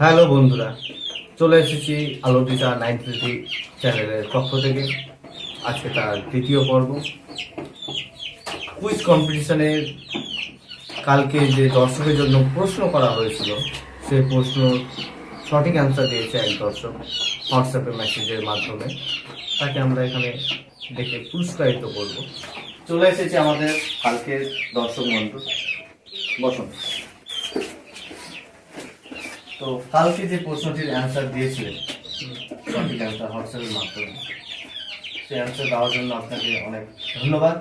Hello বন্ধুরা, চলে এসেছি আলো দিশা 933 চ্যানেলের পক্ষ থেকে। আজকে তার দ্বিতীয় পর্ব কুইজ কম্পিটিশনের। কালকে যে দর্শকের জন্য প্রশ্ন করা হয়েছিল, সেই প্রশ্ন সঠিক অ্যান্সার দিয়েছে এক দর্শক হোয়াটসঅ্যাপে মেসেজের মাধ্যমে। তাকে আমরা এখানে দেখে পুরস্কারিত করব। চলে এসেছি আমাদের কালকের দর্শক বন্ধু, বসুন। তো কালকে যে প্রশ্নটির অ্যান্সার দিয়েছিলেন, সঠিক অ্যান্সার হোয়াটসঅ্যাপের মাধ্যমে, সেই অ্যান্সার দেওয়ার জন্য আপনাকে অনেক ধন্যবাদ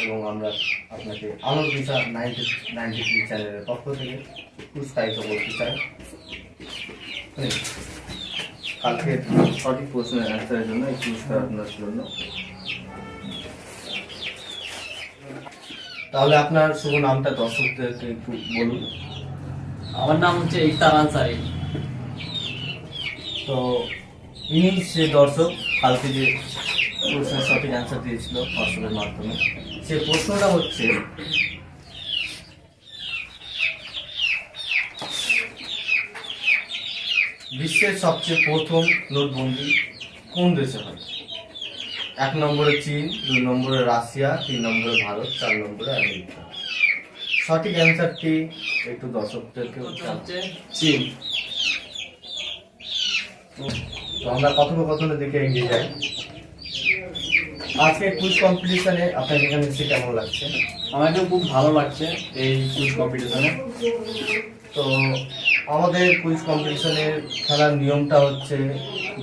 এবং আমরা আপনাকে আলোর দিশা 93 চ্যানেলের পক্ষ থেকে উৎসাহিত করতে চাই। কালকে সঠিক প্রশ্নের অ্যান্সারের জন্য এই পুরস্কার আপনার জন্য। তাহলে আপনার শুভ নামটা দর্শকদেরকে একটু বলুন। আমার নাম হচ্ছে ইফতার আনসারি। তো ইনি সে দর্শক কালকে যে প্রশ্নের সঠিক অ্যান্সার দিয়েছিল হোয়াটসঅ্যাপের মাধ্যমে। সে প্রশ্নটা হচ্ছে, বিশ্বের সবচেয়ে প্রথম নোটবন্দি কোন দেশে হয়? 1 নম্বরে চীন, 2 নম্বরে রাশিয়া, 3 নম্বরে ভারত, 4 নম্বরে আমেরিকা। সঠিক অ্যান্সারটি একটু দর্শকদেরকে হচ্ছে চীন। তো আমরা কথোপকথনের দিকে এগিয়ে যাই। আজকে কুইজ কম্পিটিশনে আপনাকে এখানে এসে কেমন লাগছে? আমাকে খুব ভালো লাগছে এই কুইজ কম্পিটিশনে। তো আমাদের কুইজ কম্পিটিশনের খেলার নিয়মটা হচ্ছে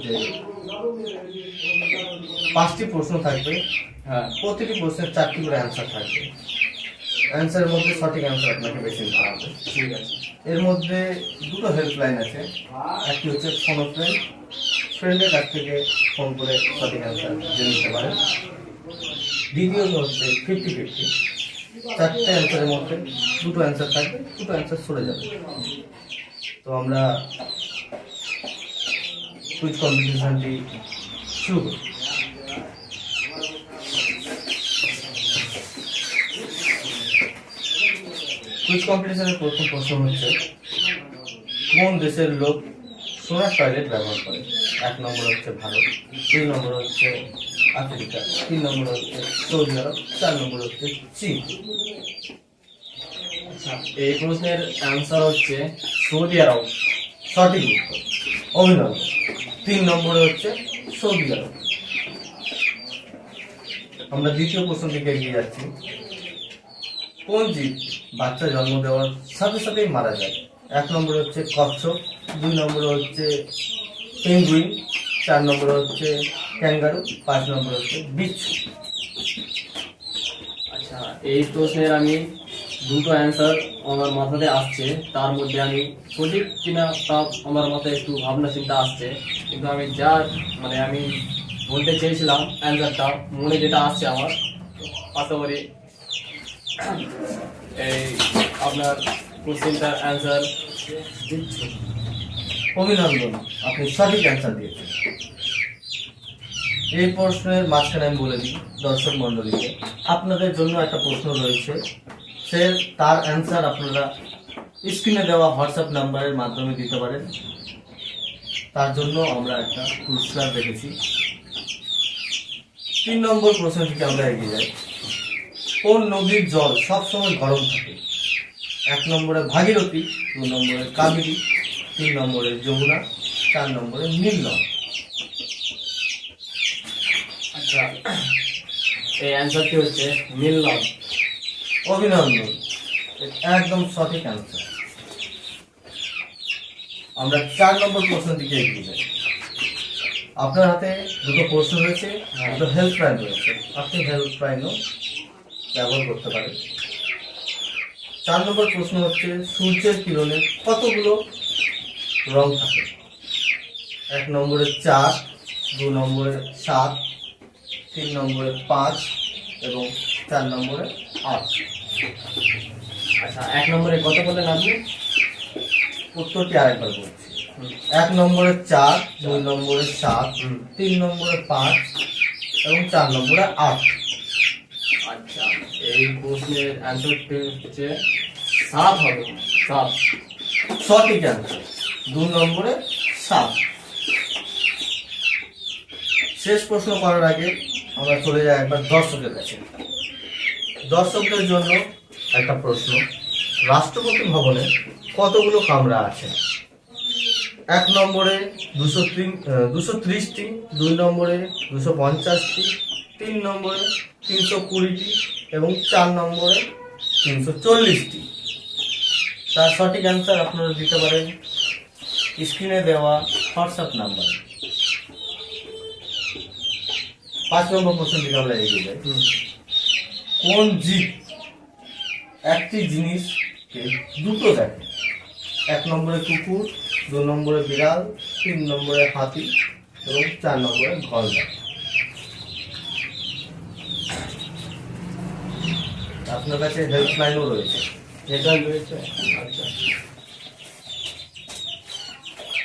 যে 5টি প্রশ্ন থাকবে। হ্যাঁ, প্রতিটি প্রশ্নের 4টি করে অ্যান্সার থাকবে। অ্যান্সারের মধ্যে সঠিক অ্যান্সার আপনাকে বেছে নিতে হবে। ঠিক আছে। এর মধ্যে দুটো হেল্পলাইন আছে। একটি হচ্ছে ফোন ফ্রেন্ড, ফ্রেন্ডের কাছ থেকে ফোন করে সঠিক অ্যান্সার জেনে নিতে পারেন। দ্বিতীয়ত হচ্ছে 50-50, 4টে অ্যান্সারের মধ্যে দুটো অ্যান্সার থাকবে, দুটো অ্যান্সার সরে যাবে। তো আমরা কুইজ কম্পিটিশনটি শুরু করি। কুইজ কম্পিটিশনের প্রথম প্রশ্ন হচ্ছে, কোন দেশের লোক সোনার টয়লেট ব্যবহার করে? 1 নম্বর হচ্ছে ভারত, 2 নম্বর হচ্ছে আফ্রিকা, 3 নম্বর হচ্ছে সৌদি আরব, 4 নম্বর হচ্ছে চীন। আচ্ছা, এই প্রশ্নের অ্যান্সার হচ্ছে সৌদি আরব। সঠিক উত্তর, অভিনন্দন। 3 নম্বরে হচ্ছে সৌদি আরব। আমরা দ্বিতীয় প্রশ্ন থেকে এগিয়ে যাচ্ছি। কোন জীব বাচ্চা জন্ম দেওয়ার সাথে সাথেই মারা যায়? 1 নম্বরে হচ্ছে কচ্ছপ, 2 নম্বরে হচ্ছে পেঙ্গুইন, 4 নম্বরে হচ্ছে ক্যাঙ্গারু, 5 নম্বরে হচ্ছে বিচ্ছু। আচ্ছা, এই প্রশ্নের আমি দুটো অ্যান্সার আমার মাথাতে আসছে। তার মধ্যে আমি সঠিক কিনা তা আমার মাথায় একটু ভাবনা চিন্তা আসছে, কিন্তু আমি যা আমি বলতে চেয়েছিলাম অ্যান্সারটা মনে যেটা আসছে আমার, আশা করি এই আপনার কোশ্চেনটার অ্যান্সার বিচ্ছু। অভিনন্দন, আপনি সঠিক অ্যান্সার দিয়েছেন। এই প্রশ্নের মাঝখানে আমি বলে দিই দর্শক মণ্ডলীকে, আপনাদের জন্য একটা প্রশ্ন রয়েছে। তার অ্যান্সার আপনারা স্ক্রিনে দেওয়া হোয়াটসঅ্যাপ নাম্বারের মাধ্যমে দিতে পারেন। তার জন্য আমরা একটা পুরস্কার রেখেছি। 3 নম্বর প্রশ্ন থেকে আমরা এগিয়ে যাই। কোন নদীর জল সবসময় গরম থাকে? 1 নম্বরে ভাগীরথী, 2 নম্বরে কাবেরী, 3 নম্বরে যমুনা, 4 নম্বরে নীলনদ। আচ্ছা, এই অ্যান্সারটি হচ্ছে নীলনদ। অভিনন্দন, একদম সঠিক অ্যান্সার। আমরা 4 নম্বর প্রশ্ন দিকে এগিয়ে যাই। আপনার হাতে দুটো প্রশ্ন রয়েছে, দুটো হেল্পলাইন রয়েছে। আপনি হেল্পলাইনও ব্যবহার করতে পারেন। 4 নম্বর প্রশ্ন হচ্ছে, সূর্যের কিরণে কতগুলো রং থাকে? 1 নম্বরে 4, 2 নম্বরে 7, 3 নম্বরে 5 এবং 4 নম্বরে 8। আচ্ছা, 1 নম্বরে কত বললেন আপনি? উত্তরটি আরেকবার বলছি। 1 নম্বরে 4, 2 নম্বরে 7, 3 নম্বরে 5 এবং 4 নম্বরে 8। আচ্ছা, এই প্রশ্নের অ্যান্সারটি হচ্ছে 7 হবে। 7 সঠিক অ্যান্সার। 2 নম্বরে 7। শেষ প্রশ্ন করার আগে আমরা চলে যাই একবার দর্শকের কাছে। দর্শকদের জন্য একটা প্রশ্ন, রাষ্ট্রপতি ভবনে কতগুলো কামরা আছে? 1 নম্বরে 230টি, 2 নম্বরে 250টি, 3 নম্বরে 320টি এবং 4 নম্বরে 340টি। তার সঠিক অ্যান্সার আপনারা দিতে পারেন স্ক্রিনে দেওয়া হোয়াটসঅ্যাপ নাম্বার। 5 নম্বর প্রশ্ন দিকে আমরা এগিয়ে যাই। কোন জীব একটি জিনিসকে দুটো দেখে? 1 নম্বরে কুকুর, 2 নম্বরে বিড়াল, 3 নম্বরে হাতি এবং 4 নম্বরে গলদা। আপনার কাছে হেল্পলাইনও রয়েছে। এটা রয়েছে। আচ্ছা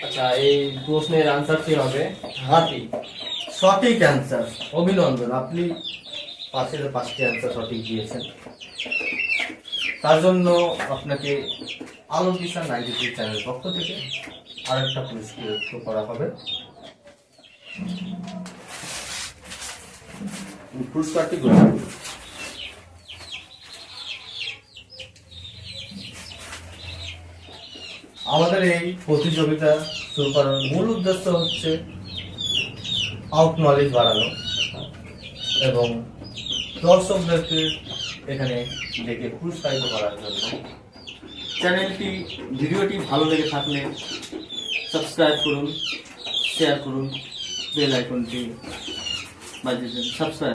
আচ্ছা, এই প্রশ্নের আনসারটি হবে হাতি। সঠিক অ্যান্সার, অভিনন্দন, আপনি 5-5টি অ্যান্সার সঠিক দিয়েছেন। তার জন্য আপনাকে আলোক দিশা 93 চ্যানেলের পক্ষ থেকে আরেকটা পুরস্কৃত করা হবে। পুরস্কারটি গ্রহণ করুন। আমাদের এই প্রতিযোগিতা শুরু করার মূল উদ্দেশ্য হচ্ছে আউট নলেজ বাড়ানো এবং দর্শকদেরকে এখানে ডেকে পুরস্কারিত করার জন্য। ভিডিওটি ভালো লেগে থাকলে সাবস্ক্রাইব করুন, শেয়ার করুন, বেল আইকনটি বাজিয়ে দিন, সাবস্ক্রাইব।